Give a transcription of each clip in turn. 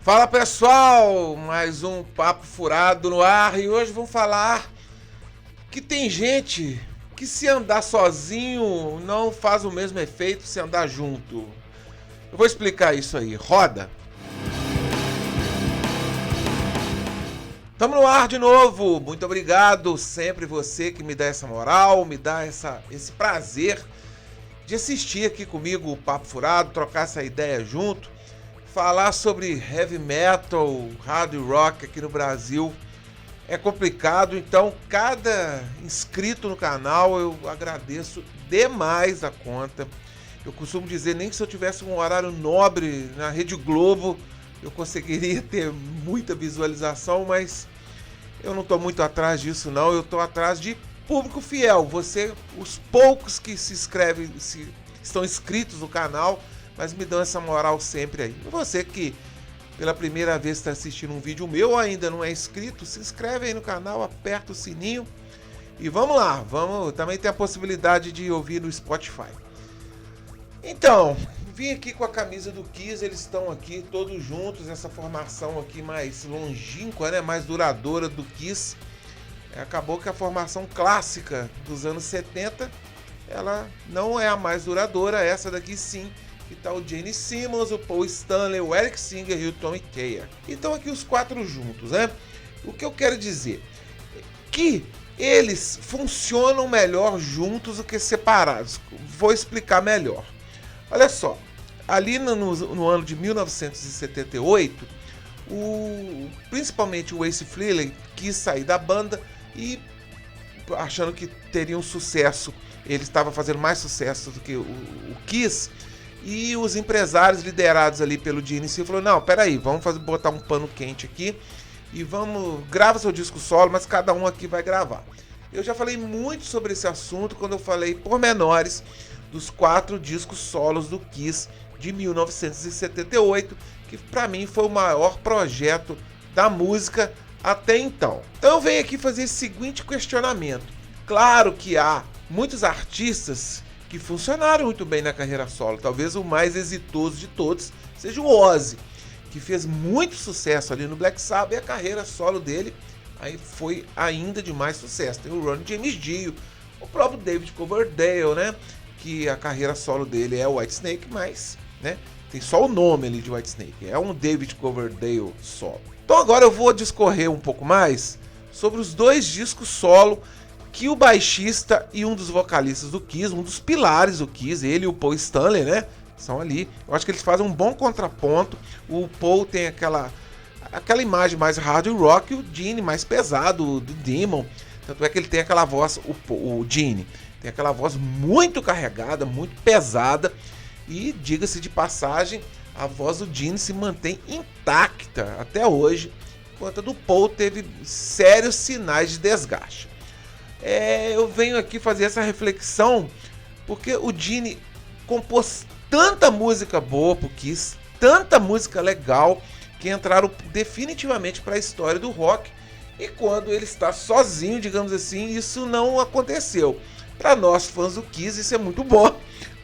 Fala pessoal, mais um Papo Furado no ar e hoje vamos falar que tem gente que se andar sozinho não faz o mesmo efeito se andar junto. Eu vou explicar isso aí, roda! Estamos no ar de novo, muito obrigado, sempre você que me dá essa moral, me dá esse prazer de assistir aqui comigo o Papo Furado, trocar essa ideia junto. Falar sobre heavy metal, hard rock aqui no Brasil é complicado, então cada inscrito no canal eu agradeço demais a conta. Eu costumo dizer, nem que se eu tivesse um horário nobre na Rede Globo, eu conseguiria ter muita visualização, mas eu não estou muito atrás disso não, eu estou atrás de público fiel. Você, os poucos que se inscrevem, estão inscritos no canal, mas me dão essa moral sempre aí. E você que pela primeira vez está assistindo um vídeo meu ou ainda não é inscrito, se inscreve aí no canal, aperta o sininho e vamos lá, também tem a possibilidade de ouvir no Spotify. Então, vim aqui com a camisa do Kiss, eles estão aqui todos juntos, essa formação aqui mais longínqua, né, mais duradoura do Kiss. Acabou que a formação clássica dos anos 70, ela não é a mais duradoura, essa daqui sim, que tá o Gene Simmons, o Paul Stanley, o Eric Singer e o Tommy Kayer. Então aqui os quatro juntos, né? O que eu quero dizer é que eles funcionam melhor juntos do que separados. Vou explicar melhor. Olha só, ali no ano de 1978, principalmente o Ace Frehley quis sair da banda e achando que teria um sucesso, ele estava fazendo mais sucesso do que o Kiss. E os empresários liderados ali pelo Gene Simmons falaram, não, peraí, vamos botar um pano quente aqui e grava seu disco solo, mas cada um aqui vai gravar. Eu já falei muito sobre esse assunto quando eu falei pormenores dos 4 discos solos do Kiss de 1978, que para mim foi o maior projeto da música até então. Então eu venho aqui fazer esse seguinte questionamento. Claro que há muitos artistas que funcionaram muito bem na carreira solo. Talvez o mais exitoso de todos seja o Ozzy, que fez muito sucesso ali no Black Sabbath, e a carreira solo dele aí foi ainda de mais sucesso. Tem o Ronnie James Dio, o próprio David Coverdale, né? Que a carreira solo dele é o Whitesnake, mas né, tem só o nome ali de Whitesnake. É um David Coverdale solo. Então agora eu vou discorrer um pouco mais sobre os 2 discos solo que o baixista e um dos vocalistas do Kiss, um dos pilares do Kiss, ele e o Paul Stanley, né, são ali. Eu acho que eles fazem um bom contraponto. O Paul tem aquela imagem mais hard rock e o Gene mais pesado, do Demon. Tanto é que ele tem aquela voz, o Gene tem aquela voz muito carregada, muito pesada. E diga-se de passagem, a voz do Gene se mantém intacta até hoje, enquanto a do Paul teve sérios sinais de desgaste. Eu venho aqui fazer essa reflexão porque o Gene compôs tanta música boa pro Kiss, tanta música legal, que entraram definitivamente para a história do rock, e quando ele está sozinho, digamos assim, isso não aconteceu. Para nós fãs do Kiss isso é muito bom,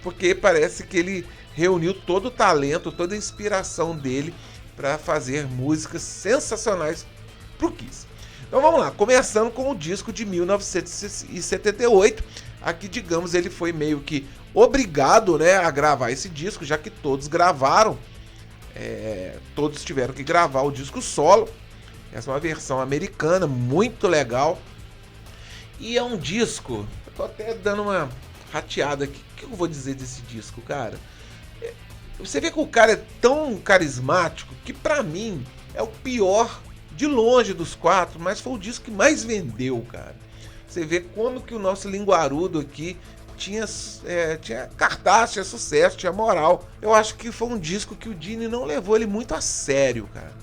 porque parece que ele reuniu todo o talento, toda a inspiração dele para fazer músicas sensacionais pro Kiss. Então vamos lá, começando com o disco de 1978, aqui digamos ele foi meio que obrigado, né, a gravar esse disco, já que todos gravaram, todos tiveram que gravar o disco solo. Essa é uma versão americana, muito legal, e é um disco, eu tô até dando uma rateada aqui, o que eu vou dizer desse disco, cara? Você vê que o cara é tão carismático que pra mim é o pior de longe dos 4, mas foi o disco que mais vendeu, cara. Você vê como que o nosso linguarudo aqui tinha cartaz, tinha sucesso, tinha moral. Eu acho que foi um disco que o Gene não levou ele muito a sério, cara.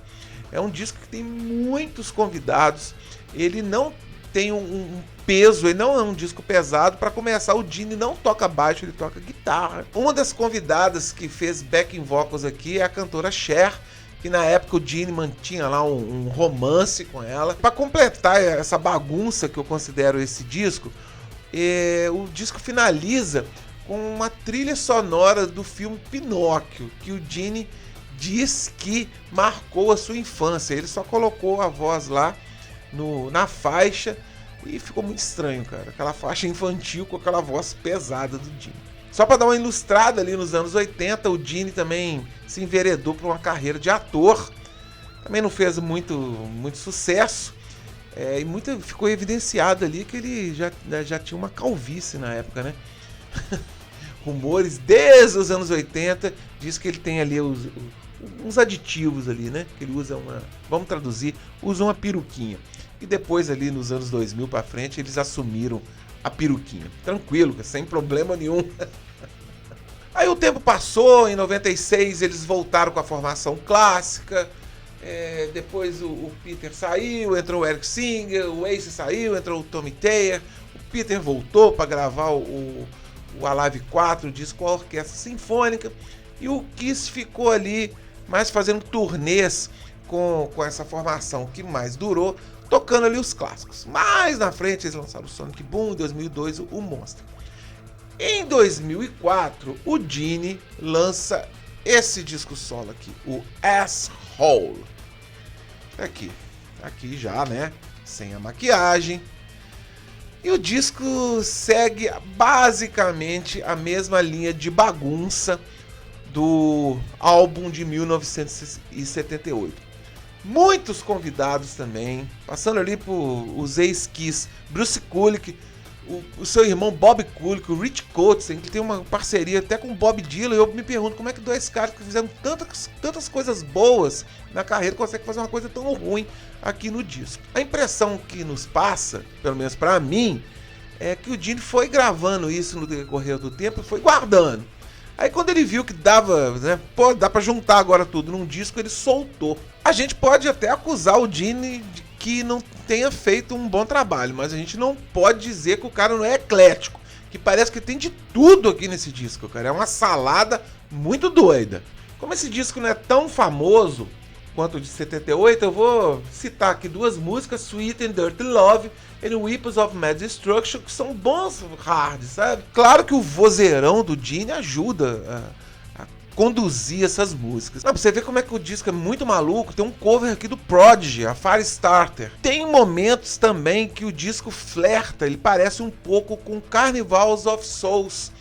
É um disco que tem muitos convidados, ele não tem um peso, ele não é um disco pesado. Para começar, o Gene não toca baixo, ele toca guitarra. Uma das convidadas que fez backing vocals aqui é a cantora Cher, que na época o Gene mantinha lá um romance com ela. Para completar essa bagunça que eu considero esse disco, o disco finaliza com uma trilha sonora do filme Pinóquio, que o Gene diz que marcou a sua infância. Ele só colocou a voz lá na faixa e ficou muito estranho, cara. Aquela faixa infantil com aquela voz pesada do Gene. Só para dar uma ilustrada, ali nos anos 80, o Gene também se enveredou para uma carreira de ator. Também não fez muito sucesso. E ficou evidenciado ali que ele já tinha uma calvície na época, né? Rumores desde os anos 80 diz que ele tem ali uns aditivos ali, né? Que ele usa vamos traduzir, usa uma peruquinha. E depois ali nos anos 2000 para frente eles assumiram a peruquinha. Tranquilo, sem problema nenhum. Aí o tempo passou, em 96 eles voltaram com a formação clássica. Depois o Peter saiu, entrou o Eric Singer, o Ace saiu, entrou o Tommy Thayer. O Peter voltou para gravar o Alive 4, o disco com a orquestra sinfônica. E o Kiss ficou ali mais fazendo turnês com essa formação que mais durou, tocando ali os clássicos. Mais na frente eles lançaram o Sonic Boom, em 2002 o Monster. Em 2004 o Gene lança esse disco solo aqui, o Asshole. Aqui já, né? Sem a maquiagem. E o disco segue basicamente a mesma linha de bagunça do álbum de 1978. Muitos convidados também, passando ali por os ex-Kiss, Bruce Kulick, o seu irmão Bob Kulick, o Rich Kotzen, que tem uma parceria até com o Bob Dylan. E eu me pergunto como é que dois caras que fizeram tantas coisas boas na carreira conseguem fazer uma coisa tão ruim aqui no disco. A impressão que nos passa, pelo menos pra mim, é que o Gene foi gravando isso no decorrer do tempo e foi guardando. Aí quando ele viu que dava, né, dá pra juntar agora tudo num disco, ele soltou. A gente pode até acusar o Gene de que não tenha feito um bom trabalho, mas a gente não pode dizer que o cara não é eclético, que parece que tem de tudo aqui nesse disco, cara. É uma salada muito doida. Como esse disco não é tão famoso quanto o de 78, eu vou citar aqui duas músicas, Sweet and Dirty Love e Weapons of Mass Destruction, que são bons hard, sabe? Claro que o vozeirão do Gene ajuda a conduzir essas músicas. Pra você ver como é que o disco é muito maluco, tem um cover aqui do Prodigy, a Firestarter. Tem momentos também que o disco flerta, ele parece um pouco com Carnivals of Souls,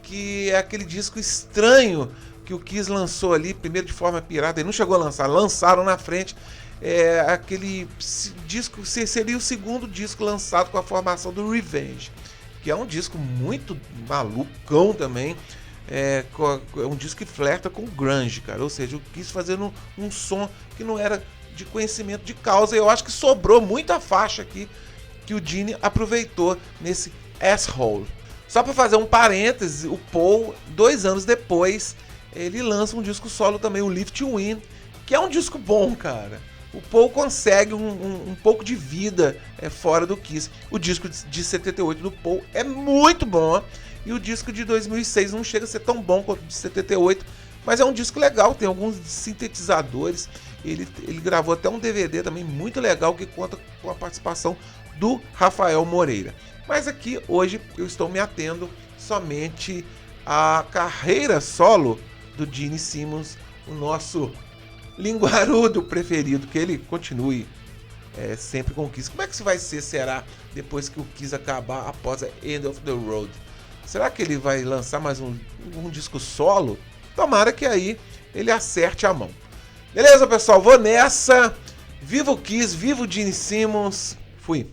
que é aquele disco estranho que o Kiss lançou ali, primeiro de forma pirata. Ele não chegou a lançar, lançaram na frente. Aquele disco seria o segundo disco lançado com a formação do Revenge, que é um disco muito malucão também. É um disco que flerta com grunge, cara. Ou seja, eu quis fazer um som que não era de conhecimento de causa. E eu acho que sobrou muita faixa aqui que o Gene aproveitou nesse Asshole. Só para fazer um parêntese, o Paul, 2 anos depois, ele lança um disco solo também, o Live to Win, que é um disco bom, cara. O Paul consegue um pouco de vida fora do Kiss. O disco de 78 do Paul é muito bom. E o disco de 2006 não chega a ser tão bom quanto o de 78, mas é um disco legal, tem alguns sintetizadores. Ele gravou até um DVD também muito legal que conta com a participação do Rafael Moreira. Mas aqui hoje eu estou me atendo somente à carreira solo do Gene Simmons, o nosso linguarudo preferido, que ele continue sempre com o Kiss. Como é que isso vai ser, será, depois que o Kiss acabar após a End of the Road? Será que ele vai lançar mais um disco solo? Tomara que aí ele acerte a mão. Beleza, pessoal? Vou nessa. Viva o Kiss, viva o Gene Simmons. Fui.